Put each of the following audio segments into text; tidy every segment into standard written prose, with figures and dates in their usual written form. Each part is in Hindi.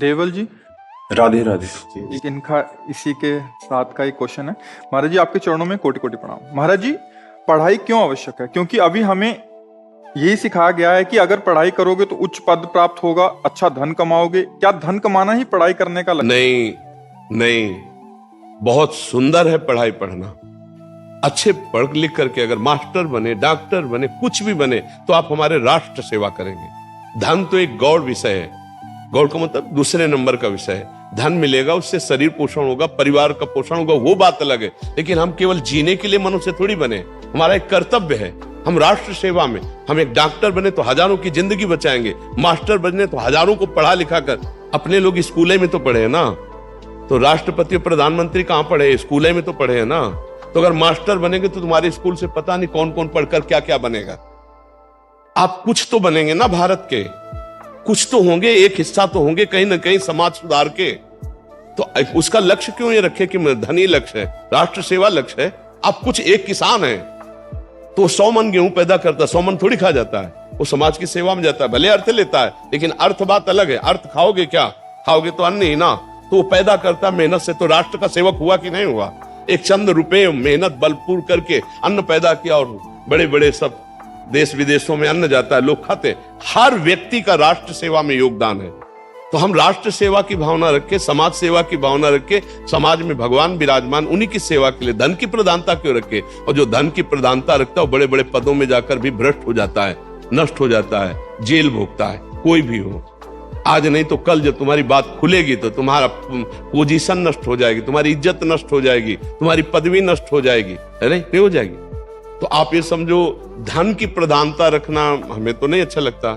देवल जी, राधे राधे। एक इनका इसी के साथ का एक क्वेश्चन है। महाराज जी, आपके चरणों में कोटि कोटि प्रणाम। महाराज जी, पढ़ाई क्यों आवश्यक है? क्योंकि अभी हमें यही सिखाया गया है कि अगर पढ़ाई करोगे तो उच्च पद प्राप्त होगा, अच्छा धन कमाओगे। क्या धन कमाना ही पढ़ाई करने का लक्ष्य? नहीं नहीं, बहुत सुंदर है पढ़ाई पढ़ना। अच्छे पढ़ लिख करके अगर मास्टर बने, डॉक्टर बने, कुछ भी बने तो आप हमारे राष्ट्र सेवा करेंगे। धन तो एक गौड़ विषय है। गौड़ का मतलब दूसरे नंबर का विषय है। धन मिलेगा, उससे शरीर पोषण होगा, परिवार का पोषण होगा, वो बात अलग है। लेकिन हम केवल जीने के लिए मनुष्य थोड़ी बने। हमारा एक कर्तव्य है, हम राष्ट्र सेवा में, हम एक डॉक्टर बने तो हजारों की जिंदगी बचाएंगे, मास्टर बने तो हजारों को पढ़ा लिखा कर। अपने लोग स्कूले में तो पढ़े हैं ना, तो राष्ट्रपति और प्रधानमंत्री कहां पढ़े? स्कूले में तो पढ़े हैं ना। तो अगर मास्टर बनेंगे तो तुम्हारे स्कूल से पता नहीं कौन कौन पढ़कर क्या क्या बनेगा। आप कुछ तो बनेंगे ना भारत के, कुछ तो होंगे, एक हिस्सा तो होंगे कहीं ना कहीं समाज सुधार के। तो उसका लक्ष्य क्यों ये रखे कि धनी लक्ष्य है, राष्ट्र सेवा लक्ष्य है? आप कुछ, एक किसान है तो 100 मन गेहूं पैदा करता है, 100 मन थोड़ी खा जाता है, वो समाज की सेवा में जाता है। भले अर्थ लेता है लेकिन अर्थ बात अलग है। अर्थ खाओगे क्या? खाओगे तो अन्न ही ना। तो वो पैदा करता मेहनत से, तो राष्ट्र का सेवक हुआ कि नहीं हुआ? एक चंद रुपए मेहनत बलपूर करके अन्न पैदा किया और बड़े बड़े सब देश विदेशों में अन्न जाता है, लोग खाते। हर व्यक्ति का राष्ट्र सेवा में योगदान है। तो हम राष्ट्र सेवा की भावना रखे, समाज सेवा की भावना रखे, समाज में भगवान विराजमान, उन्हीं की सेवा के लिए धन की प्रधानता क्यों रखे? और जो धन की प्रधानता रखता है वो बड़े बड़े पदों में जाकर भी भ्रष्ट हो जाता है, नष्ट हो जाता है, जेल भोगता है। कोई भी हो, आज नहीं तो कल जब तुम्हारी बात खुलेगी तो तुम्हारा पोजीशन नष्ट हो जाएगी, तुम्हारी इज्जत नष्ट हो जाएगी, तुम्हारी पदवी नष्ट हो जाएगी। है नहीं हो जाएगी? तो आप ये समझो, धन की प्रधानता रखना हमें तो नहीं अच्छा लगता।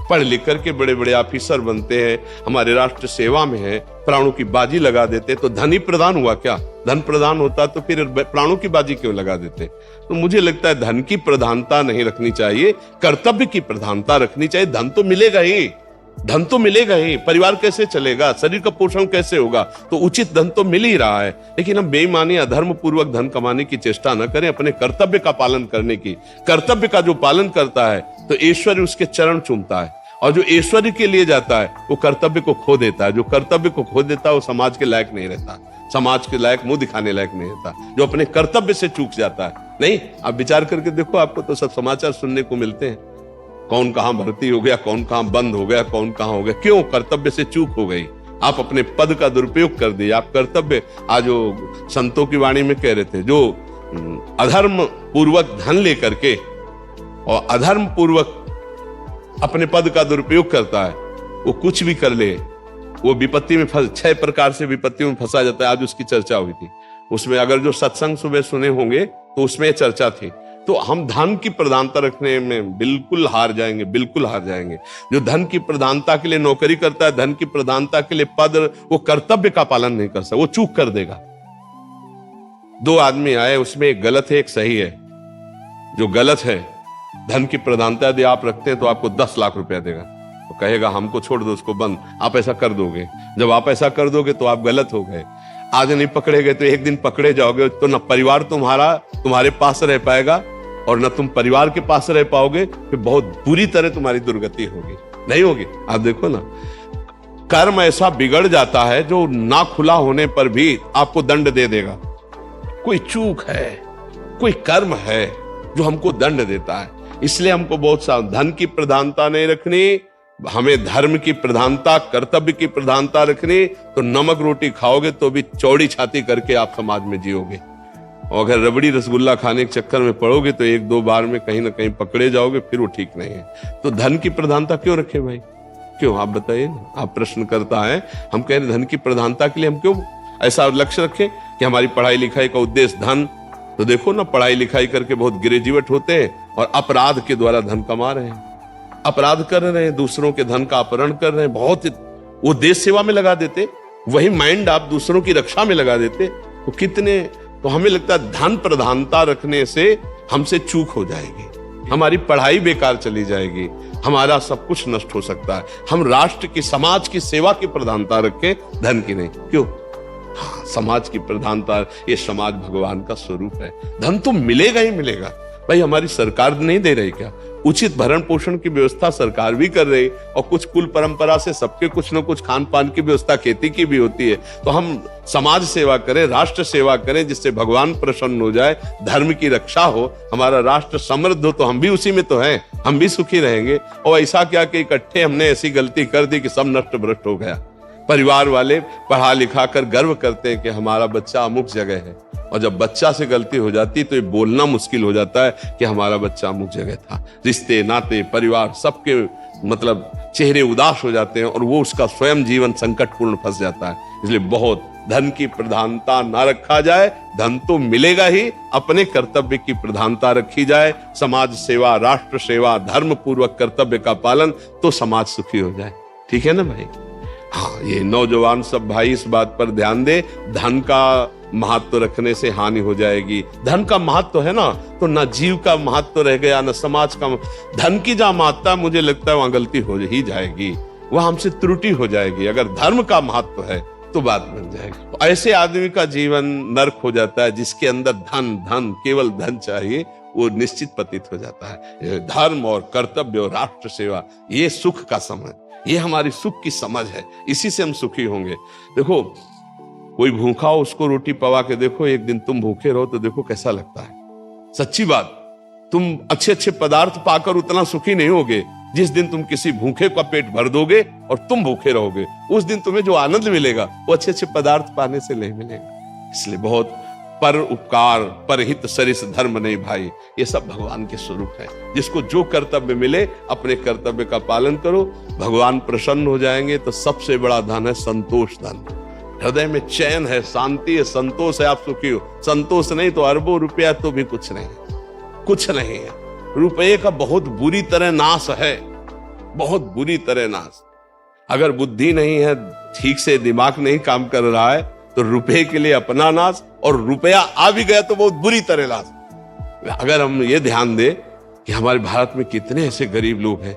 पढ़ लिख करके बड़े बड़े ऑफिसर बनते हैं, हमारे राष्ट्र सेवा में है, प्राणों की बाजी लगा देते, तो धन ही प्रधान हुआ क्या? धन प्रधान होता तो फिर प्राणों की बाजी क्यों लगा देते? तो मुझे लगता है धन की प्रधानता नहीं रखनी चाहिए, कर्तव्य की प्रधानता रखनी चाहिए। धन तो मिलेगा ही, धन तो मिलेगा ही, परिवार कैसे चलेगा, शरीर का पोषण कैसे होगा? तो उचित धन तो मिल ही रहा है। लेकिन हम बेईमानी, अधर्म पूर्वक धन कमाने की चेष्टा न करें, अपने कर्तव्य का पालन करने की। कर्तव्य का जो पालन करता है तो ईश्वर उसके चरण चूमता है, और जो ईश्वर के लिए जाता है वो कर्तव्य को खो देता है। जो कर्तव्य को खो देता है वो समाज के लायक नहीं रहता, समाज के लायक, मुंह दिखाने लायक नहीं रहता। जो अपने कर्तव्य से चूक जाता है, नहीं, आप विचार करके देखो, आपको तो सब समाचार सुनने को मिलते हैं। कौन कहां भर्ती हो गया, कौन कहां बंद हो गया, कौन कहां हो गया। क्यों? कर्तव्य से चूक हो गई। आप अपने पद का दुरुपयोग कर दिए, आप कर्तव्य, आज जो संतों की वाणी में कह रहे थे, जो अधर्म पूर्वक धन लेकर के और अधर्म पूर्वक अपने पद का दुरुपयोग करता है, वो कुछ भी कर ले, वो विपत्ति में 6 प्रकार से विपत्तियों में फंसा जाता है। आज उसकी चर्चा हुई थी, उसमें अगर जो सत्संग सुबह सुने होंगे तो उसमें चर्चा थी। तो हम धन की प्रधानता रखने में बिल्कुल हार जाएंगे, बिल्कुल हार जाएंगे। जो धन की प्रधानता के लिए नौकरी करता है, धन की प्रधानता के लिए पद, वो कर्तव्य का पालन नहीं कर सकता, वो चूक कर देगा। 2 आदमी आए, उसमें एक गलत है, एक सही है। जो गलत है, धन की प्रधानता यदि आप रखते हैं तो आपको 10 लाख रुपया देगा, तो कहेगा हमको छोड़ दो, उसको बंद। आप ऐसा कर दोगे, जब आप ऐसा कर दोगे तो आप गलत हो गए। आज नहीं पकड़े गए तो एक दिन पकड़े जाओगे, तो न परिवार तुम्हारे पास रह पाएगा और न तुम परिवार के पास रह पाओगे, फिर बहुत बुरी तरह तुम्हारी दुर्गति होगी। नहीं होगी? आप देखो ना, कर्म ऐसा बिगड़ जाता है जो ना खुला होने पर भी आपको दंड दे देगा। कोई चूक है, कोई कर्म है जो हमको दंड देता है। इसलिए हमको बहुत सा धन की प्रधानता नहीं रखनी, हमें धर्म की प्रधानता, कर्तव्य की प्रधानता रखनी। तो नमक रोटी खाओगे तो भी चौड़ी छाती करके आप समाज में जियोगे, और अगर रबड़ी रसगुल्ला खाने के चक्कर में पड़ोगे तो 1-2 बार में कहीं ना कहीं पकड़े जाओगे, फिर वो ठीक नहीं है। तो धन की प्रधानता क्यों रखे भाई? क्यों? आप बताइए ना। आप प्रश्न करता है, हम कह रहे धन की प्रधानता के लिए हम क्यों ऐसा लक्ष्य रखें कि हमारी पढ़ाई लिखाई का उद्देश्य धन? तो देखो ना, पढ़ाई लिखाई करके बहुत ग्रेजुएट होते हैं और अपराध के द्वारा धन कमा रहे हैं, अपराध कर रहे हैं, दूसरों के धन का अपहरण कर रहे हैं। बहुत वो देश सेवा में लगा देते, वही माइंड आप दूसरों की रक्षा में लगा देते, तो कितने। तो हमें लगता है धन प्रधानता रखने से हमसे चूक हो जाएगी, हमारी पढ़ाई बेकार चली जाएगी, हमारा सब कुछ नष्ट हो सकता है। हम राष्ट्र की, समाज की सेवा की प्रधानता रखें, धन की नहीं। क्यों? हाँ, समाज की प्रधानता, ये समाज भगवान का स्वरूप है। धन तो मिलेगा ही मिलेगा भाई। हमारी सरकार नहीं दे रही क्या? उचित भरण पोषण की व्यवस्था सरकार भी कर रही, और कुछ कुल परंपरा से सबके कुछ न कुछ खान पान की व्यवस्था खेती की भी होती है। तो हम समाज सेवा करें, राष्ट्र सेवा करें, जिससे भगवान प्रसन्न हो जाए, धर्म की रक्षा हो, हमारा राष्ट्र समृद्ध हो, तो हम भी उसी में तो हैं, हम भी सुखी रहेंगे। और ऐसा क्या कि इकट्ठे हमने ऐसी गलती कर दी कि सब नष्ट भ्रष्ट हो गया। परिवार वाले पढ़ा लिखा कर गर्व करते हैं कि हमारा बच्चा अमुक जगह है, और जब बच्चा से गलती हो जाती तो ये बोलना मुश्किल हो जाता है कि हमारा बच्चा अमुक जगह था। रिश्ते नाते परिवार सबके मतलब चेहरे उदास हो जाते हैं, और वो उसका स्वयं जीवन संकटपूर्ण फंस जाता है। इसलिए बहुत धन की प्रधानता ना रखा जाए, धन तो मिलेगा ही, अपने कर्तव्य की प्रधानता रखी जाए, समाज सेवा, राष्ट्र सेवा, धर्म पूर्वक कर्तव्य का पालन, तो समाज सुखी हो जाए। ठीक है ना भाई? हाँ, ये नौजवान सब भाई इस बात पर ध्यान दे, धन का महत्व रखने से हानि हो जाएगी। धन का महत्व है ना, तो ना जीव का महत्व रह गया, ना समाज का। धन की जहां महत्ता मुझे लगता है वहां गलती हो ही जाएगी, वहां हमसे त्रुटि हो जाएगी। अगर धर्म का महत्व है तो बात बन जाएगी। ऐसे आदमी का जीवन नर्क हो जाता है, जिसके अंदर धन धन केवल धन चाहिए, वो निश्चित पतित हो जाता है। धर्म और कर्तव्य और राष्ट्र सेवा, ये सुख का समय, ये हमारी सुख की समझ है, इसी से हम सुखी होंगे। देखो, कोई भूखा हो, उसको रोटी पवा के देखो, एक दिन तुम भूखे रहो तो देखो कैसा लगता है। सच्ची बात, तुम अच्छे अच्छे पदार्थ पाकर उतना सुखी नहीं होगे जिस दिन तुम किसी भूखे का पेट भर दोगे और तुम भूखे रहोगे। उस दिन तुम्हें जो आनंद मिलेगा वो अच्छे अच्छे पदार्थ पाने से नहीं मिलेगा। इसलिए बहुत पर उपकार परहित सरिस धर्म नहीं भाई, ये सब भगवान के स्वरूप है। जिसको जो कर्तव्य मिले अपने कर्तव्य का पालन करो, भगवान प्रसन्न हो जाएंगे। तो सबसे बड़ा धन है संतोष धन। हृदय में चैन है, शांति है, संतोष है, आप सुखी हो। संतोष नहीं तो अरबों रुपया तो भी कुछ नहीं, कुछ नहीं है। रुपये का बहुत बुरी तरह नाश है, बहुत बुरी तरह नाश। अगर बुद्धि नहीं है, ठीक से दिमाग नहीं काम कर रहा है, तो रुपए के लिए अपना नाश, और रुपया आ भी गया तो बहुत बुरी तरह नाश। अगर हम ये ध्यान दें कि हमारे भारत में कितने ऐसे गरीब लोग हैं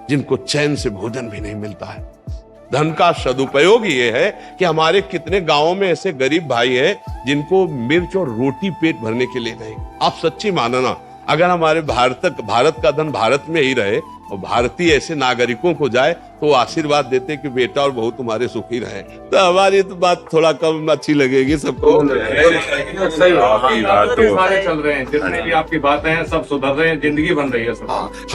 जिनको चैन से भोजन भी नहीं मिलता है। धन का सदुपयोग ये है कि हमारे कितने गांवों में ऐसे गरीब भाई हैं जिनको मिर्च और रोटी पेट भरने के लिए नहीं। आप सच्ची मानना, अगर हमारे भारत का धन भारत में ही रहे और भारतीय ऐसे नागरिकों को जाए तो वो आशीर्वाद देते कि बेटा और बहू तुम्हारे सुखी रहे, तो हमारी तो बात थोड़ा कम अच्छी लगेगी सबको। सही सारे चल रहे हैं, जितने भी आपकी बातें हैं सब सुधर रहे हैं, जिंदगी बन रही है सब।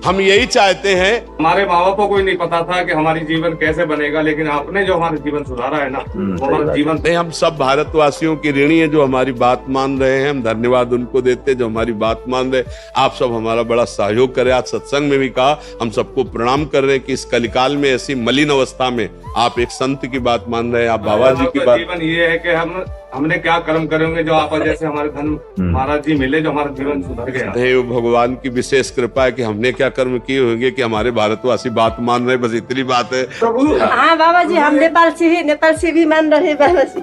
हम यही चाहते हैं। हमारे माँ बाप को नहीं पता था कि हमारी जीवन कैसे बनेगा, लेकिन आपने जो हमारा जीवन सुधारा है ना, वो हमारा जीवन। हम सब भारतवासियों की ऋणी है जो हमारी बात मान रहे हैं। हम धन्यवाद उनको देते जो हमारी बात मान रहे। आप सब हमारा बड़ा सहयोग करें। आज सत्संग में भी कहा, हम सबको प्रणाम कर रहे हैं कि इस कलिकाल में ऐसी मलिन अवस्था में आप एक संत की बात मान रहे हैं, आप बाबा जी की बात। जीवन ये है कि हमने क्या कर्म करेंगे जो आप जैसे हमारे धन महाराज जी मिले, जो हमारा जीवन सुधर गया। नहीं, भगवान की विशेष कृपा है कि हमने क्या कर्म किए होंगे कि हमारे भारतवासी बात मान रहे, बस इतनी बात है। हाँ बाबा जी, हम नेपाल से भी मान रहे बाबा जी।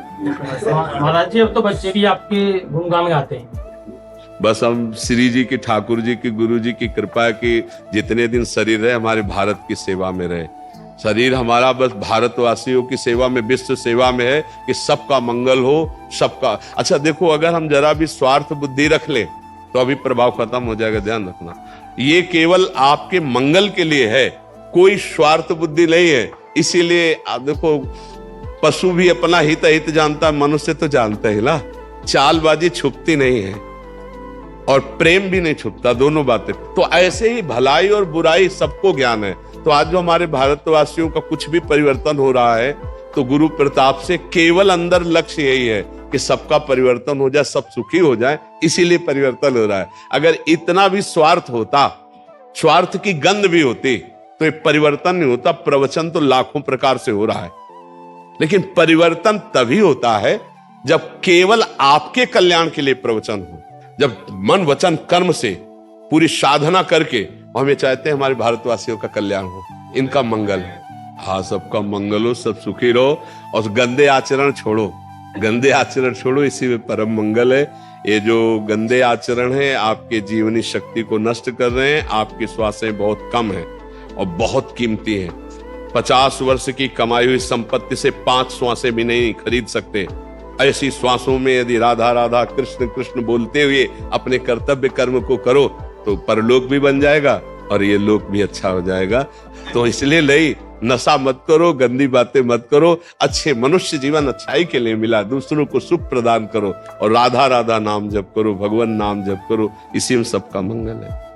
महाराज जी, अब तो बच्चे भी आपके गुणगान गाते हैं। बस हम श्री जी की, ठाकुर जी की, गुरु जी की कृपा है कि जितने दिन शरीर रहे हमारे भारत की सेवा में रहे। शरीर हमारा बस भारतवासियों की सेवा में, विश्व सेवा में है कि सबका मंगल हो, सबका। अच्छा देखो, अगर हम जरा भी स्वार्थ बुद्धि रख ले तो अभी प्रभाव खत्म हो जाएगा, ध्यान रखना। ये केवल आपके मंगल के लिए है, कोई स्वार्थ बुद्धि नहीं है। इसीलिए आप देखो, पशु भी अपना हित हित जानता है, मनुष्य तो जानता है ना। चालबाजी छुपती नहीं है और प्रेम भी नहीं छुपता, दोनों बातें। तो ऐसे ही भलाई और बुराई सबको ज्ञान है। तो आज जो हमारे भारतवासियों का कुछ भी परिवर्तन हो रहा है तो गुरु प्रताप से केवल अंदर लक्ष्य यही है कि सबका परिवर्तन हो जाए, सब सुखी हो जाए, इसीलिए परिवर्तन हो रहा है। अगर इतना भी स्वार्थ होता, स्वार्थ की गंध भी होती तो ये परिवर्तन नहीं होता। प्रवचन तो लाखों प्रकार से हो रहा है, लेकिन परिवर्तन तभी होता है जब केवल आपके कल्याण के लिए प्रवचन हो, जब मन वचन कर्म से पूरी साधना करके। हम ये चाहते हैं हमारे भारतवासियों का कल्याण हो, इनका मंगल हो। हाँ, सबका मंगल हो, सब सुखी रहो और गंदे आचरण छोड़ो, गंदे आचरण छोड़ो, इसी में परम मंगल है। ये जो गंदे आचरण है आपके जीवनी शक्ति को नष्ट कर रहे हैं। आपकी श्वासें बहुत कम है और बहुत कीमती है। 50 वर्ष की कमाई हुई संपत्ति से 5 श्वासें भी नहीं खरीद सकते। ऐसी श्वासों में यदि राधा राधा कृष्ण कृष्ण बोलते हुए अपने कर्तव्य कर्म को करो तो परलोक भी बन जाएगा और ये लोक भी अच्छा हो जाएगा। तो इसलिए नहीं, नशा मत करो, गंदी बातें मत करो, अच्छे मनुष्य जीवन अच्छाई के लिए मिला, दूसरों को सुख प्रदान करो और राधा राधा नाम जप करो, भगवान नाम जप करो, इसी में सबका मंगल है।